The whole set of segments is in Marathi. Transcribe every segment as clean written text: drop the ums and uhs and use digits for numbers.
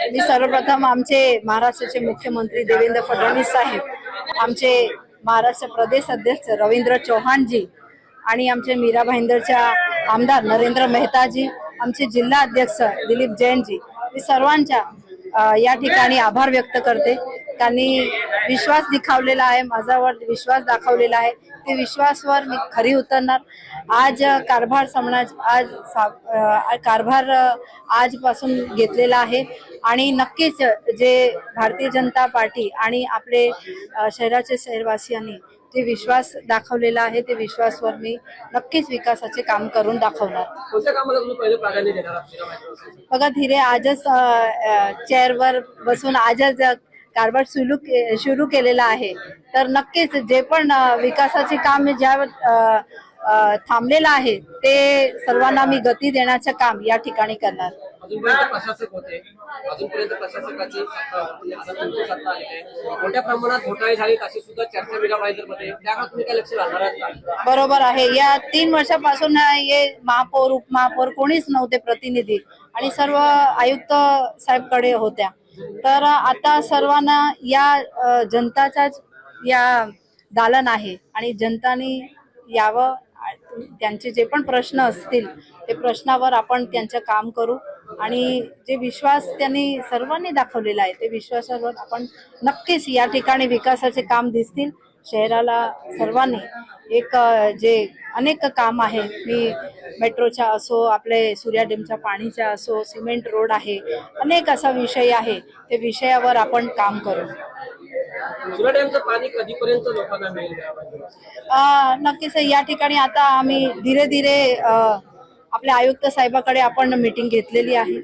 मी सर्वप्रथम आमचे महाराष्ट्राचे मुख्यमंत्री देवेंद्र फडणवीस साहेब, आमचे महाराष्ट्र प्रदेश अध्यक्ष रवींद्र चव्हाणजी आणि आमचे मीरा भाईंदरच्या आमदार नरेंद्र मेहताजी, आमचे जिल्हा अध्यक्ष दिलीप जैनजी, मी सर्वांच्या या ठिकाणी आभार व्यक्त करते। त्यांनी विश्वास दिखावलेला आहे, माझ्यावर विश्वास दाखवलेला आहे, ते विश्वासवर मी खरी उतरणार। आज कारभार कारभार आजपासून घेतलेला आहे आणि नक्कीच जे भारतीय जनता पार्टी आणि आपले शहराचे शहरवासियांनी जे विश्वास दाखवलेला आहे, ते विश्वासवर मी नक्कीच विकासाचे काम करून दाखवणार। कोणत्या कामाला तुम्ही पहिले प्राधान्य देणार आहात? बघा, धीरे आजच चेअरवर बसून आजच कारभार सुरू केलेला आहे, तर नक्कीच जे पण विकासाचे काम ज्या थांबलेलं आहे ते सर्वांना मी गती देण्याचं काम या ठिकाणी करणार। अजूनपर्यंत प्रशासक होते, अजूनपर्यंत प्रशासकाची सत्ता आहे, मोठ्या प्रमाणात घोटाळे झाले अशी सुद्धा चर्चा मीरा भाईंदरमध्ये, त्याकडे तुम्ही काय लक्ष घालणार आहात? बरोबर आहे, या 3 वर्षापासून हे महापौर उपमहापौर कोणीच नव्हते प्रतिनिधी आणि सर्व आयुक्त साहेबकडे होत्या, तर आता सर्वांना या जनताचाच या दालन आहे आणि जनताने यावं, त्यांचे जे पण प्रश्न असतील ते प्रश्नावर आपण त्यांचं काम करू आणि जे विश्वास त्यांनी सर्वांनी दाखवलेला आहे ते विश्वासावर आपण नक्कीच या ठिकाणी विकासाचे काम दिसतील। शहराला सर्वांनी एक जे अनेक काम आहे, मी मेट्रोच्या असो, आपले सूर्या डॅमच्या पाणीच्या असो, सिमेंट रोड आहे, अनेक असा विषय आहे, ते विषयावर आपण काम करू। सूर्या डॅमचं पाणी कधीपर्यंत लोकांना मिळेल? नक्कीच या ठिकाणी आता आम्ही धीरे धीरे आपल्या आयुक्त साहेबाकडे आपण मीटिंग घेतलेली आहे।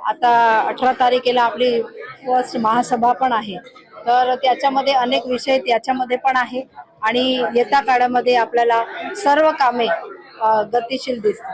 आता 18 तारखेला आपली फर्स्ट महासभा पण आहे, तर त्याच्यामध्ये अनेक विषय त्याच्यामध्ये पण आहे आणि येत्या काळामध्ये आपल्याला सर्व कामे गतिशील दिसतील।